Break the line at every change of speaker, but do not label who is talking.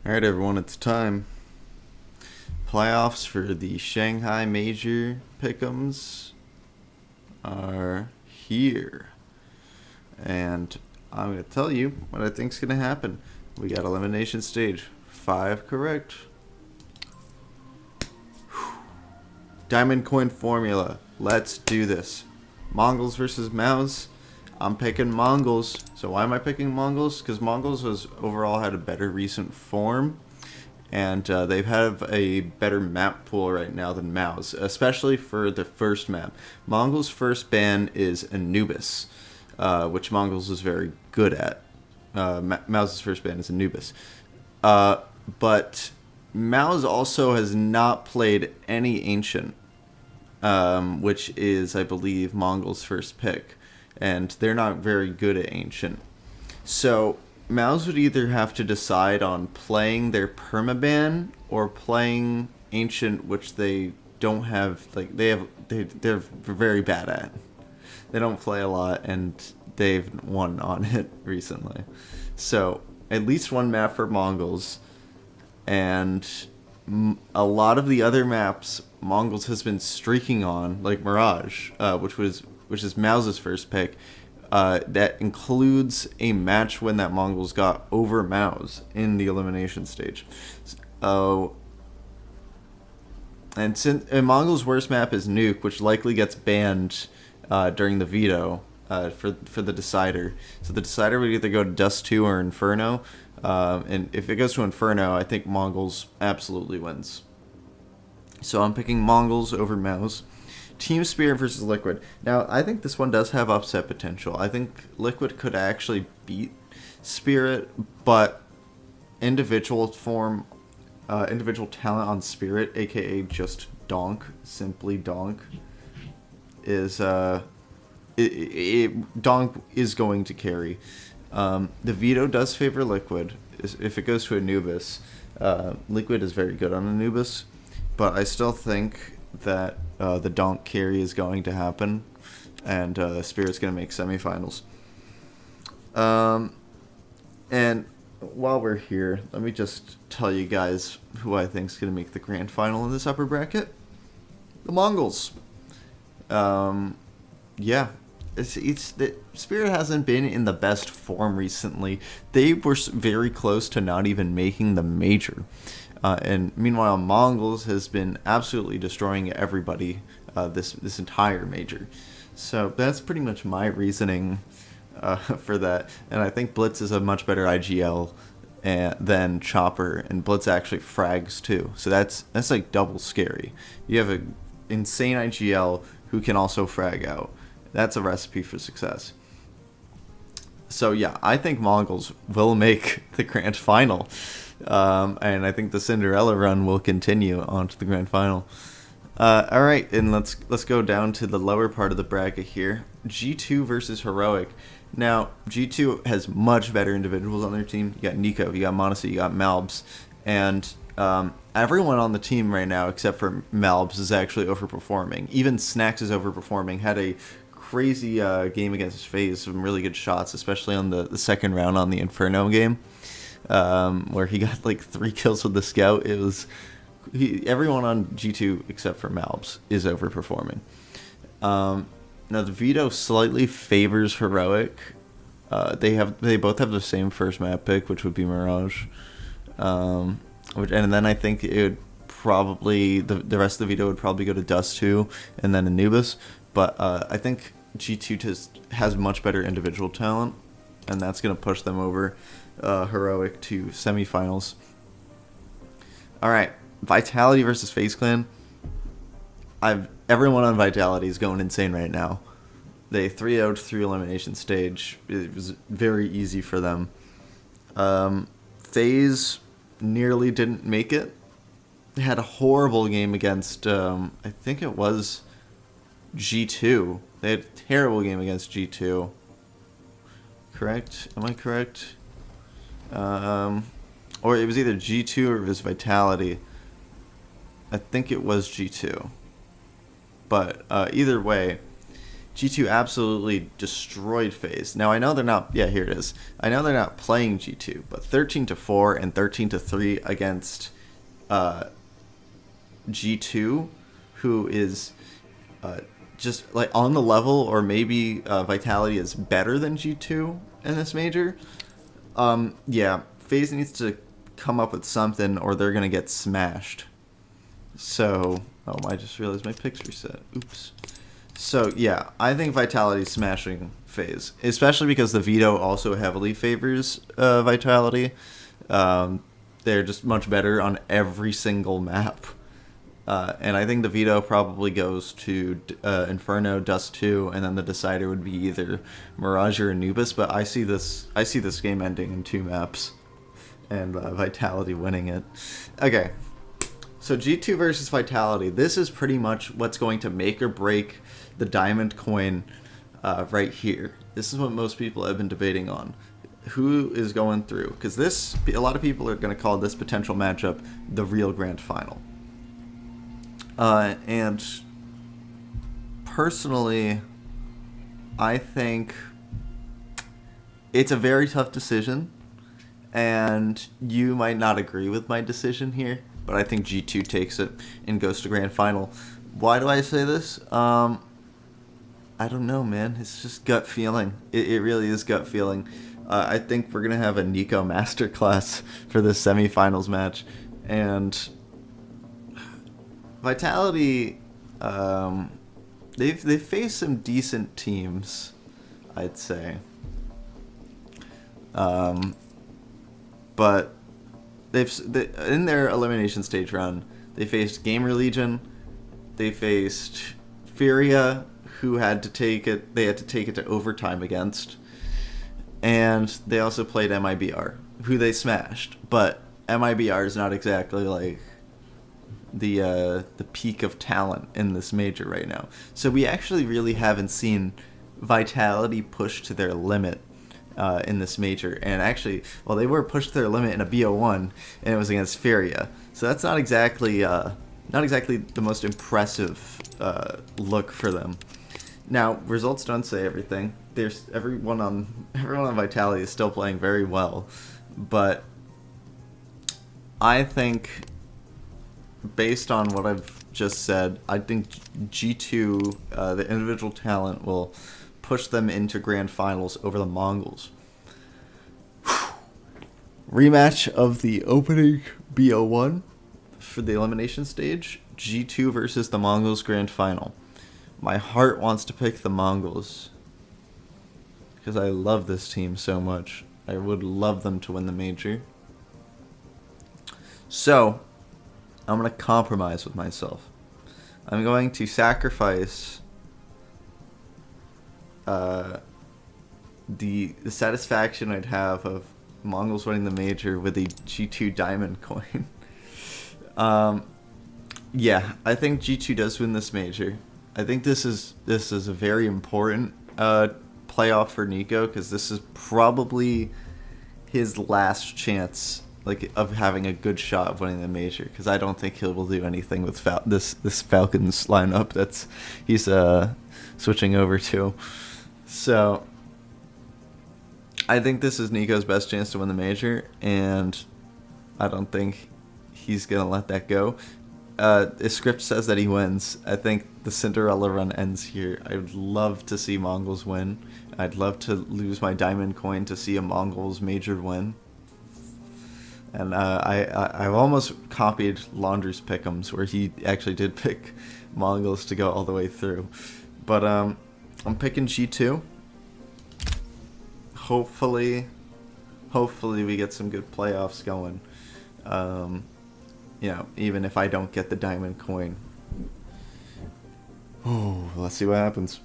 Alright, everyone, it's time. Playoffs for the Shanghai Major Pick'ems are here. And I'm going to tell you what I think's going to happen. We got elimination stage. 5 correct. Diamond coin formula. Let's do this. Mongols versus Maos. I'm picking Mongols. So why am I picking Mongols? Because Mongols has overall had a better recent form. And they have a better map pool right now than Mao's, especially for the first map. Mongols' first ban is Anubis, which Mongols is very good at. Mao's first ban is Anubis. But Mao's also has not played any Ancient, which is, I believe, Mongols' first pick. And they're not very good at Ancient. So Mao's would either have to decide on playing their permaban or playing Ancient, which they don't have. Like they're very bad at. They don't play a lot, and they've won on it recently. So at least one map for Mongols, and a lot of the other maps Mongols has been streaking on, like Mirage, which is Mao's first pick. That includes a match win that Mongols got over Mao's in the elimination stage. And Mongols' worst map is Nuke, which likely gets banned during the veto for the decider. So the decider would either go to Dust 2 or Inferno. And if it goes to Inferno, I think Mongols absolutely wins. So I'm picking Mongols over Mao's. Team Spirit versus Liquid. Now, I think this one does have upset potential. I think Liquid could actually beat Spirit, but individual talent on Spirit, aka just Donk, simply Donk, is Donk is going to carry. The veto does favor Liquid. If it goes to Anubis, Liquid is very good on Anubis, but I still think that the Donk carry is going to happen, and Spirit's going to make semifinals. And while we're here, let me just tell you guys who I think is going to make the grand final in this upper bracket. The Mongols. Yeah. The Spirit hasn't been in the best form recently. They were very close to not even making the major. And meanwhile, Mongols has been absolutely destroying everybody this entire major. So that's pretty much my reasoning for that. And I think Blitz is a much better IGL than Chopper, and Blitz actually frags too. So that's like double scary. You have an insane IGL who can also frag out. That's a recipe for success. So yeah, I think Mongols will make the grand final. And I think the Cinderella run will continue on to the grand final. All right, and let's go down to the lower part of the bracket here. G2 versus Heroic. Now, G2 has much better individuals on their team. You got Nico, you got Monacy, you got Malbs, and everyone on the team right now except for Malbs is actually overperforming. Even Snacks is overperforming. Had a crazy game against FaZe, some really good shots, especially on the second round on the Inferno game. Where he got like 3 kills with the scout. It was everyone on G2 except for Malbs is overperforming. Now the veto slightly favors Heroic. They both have the same first map pick, which would be Mirage. And then I think it would probably the rest of the veto would probably go to Dust 2 and then Anubis. But I think G2 just has much better individual talent, and that's going to push them over Heroic to semifinals. All right, Vitality versus FaZe Clan. Everyone on Vitality is going insane right now. They 3-0'd through elimination stage. It was very easy for them. FaZe nearly didn't make it. They had a horrible game against I think it was G2. They had a terrible game against G2. Correct? Am I correct? Or it was either G2 or it was Vitality. I think it was G2. But either way, G2 absolutely destroyed FaZe. Now I know they're not. Yeah, here it is. I know they're not playing G2, but 13-4 and 13-3 against G2, who is just like on the level, or maybe Vitality is better than G2 in this major. Yeah, FaZe needs to come up with something, or they're gonna get smashed. So, oh, I just realized my picks reset. Oops. So yeah, I think Vitality's smashing FaZe, especially because the veto also heavily favors Vitality. They're just much better on every single map. And I think the veto probably goes to Inferno, Dust 2, and then the decider would be either Mirage or Anubis. But I see this game ending in 2 maps, and Vitality winning it. Okay, so G2 versus Vitality. This is pretty much what's going to make or break the Diamond Coin right here. This is what most people have been debating on. Who is going through? Because a lot of people are going to call this potential matchup the real grand final. And personally, I think it's a very tough decision, and you might not agree with my decision here, but I think G2 takes it and goes to grand final. Why do I say this? I don't know, man. It's just gut feeling. It really is gut feeling. I think we're going to have a Nico masterclass for this semifinals match, and Vitality, they've faced some decent teams, I'd say. But in their elimination stage run, they faced Gamer Legion, they faced Furia, who had to take it. They had to take it to overtime against, and they also played MIBR, who they smashed. But MIBR is not exactly like the peak of talent in this major right now. So we actually really haven't seen Vitality push to their limit in this major. And actually, well, they were pushed to their limit in a BO1, and it was against Furia. So that's not exactly the most impressive look for them. Now, results don't say everything. There's everyone on Vitality is still playing very well, but I think, based on what I've just said, I think G2, the individual talent, will push them into grand finals over the Mongols. Rematch of the opening BO1 for the elimination stage. G2 versus the Mongols grand final. My heart wants to pick the Mongols because I love this team so much. I would love them to win the major. So I'm going to compromise with myself. I'm going to sacrifice the satisfaction I'd have of Mongols winning the major with a G2 diamond coin. Yeah, I think G2 does win this major. I think this is a very important playoff for Nico, because this is probably his last chance, like, of having a good shot of winning the major, because I don't think he will do anything with this Falcons lineup that's he's switching over to. So I think this is Nico's best chance to win the major, and I don't think he's gonna let that go. The script says that he wins. I think the Cinderella run ends here. I would love to see Mongols win. I'd love to lose my diamond coin to see a Mongols major win. And I've almost copied Laundry's pick'ems, where he actually did pick Mongols to go all the way through. But I'm picking G2. Hopefully we get some good playoffs going. Even if I don't get the diamond coin. Oh, let's see what happens.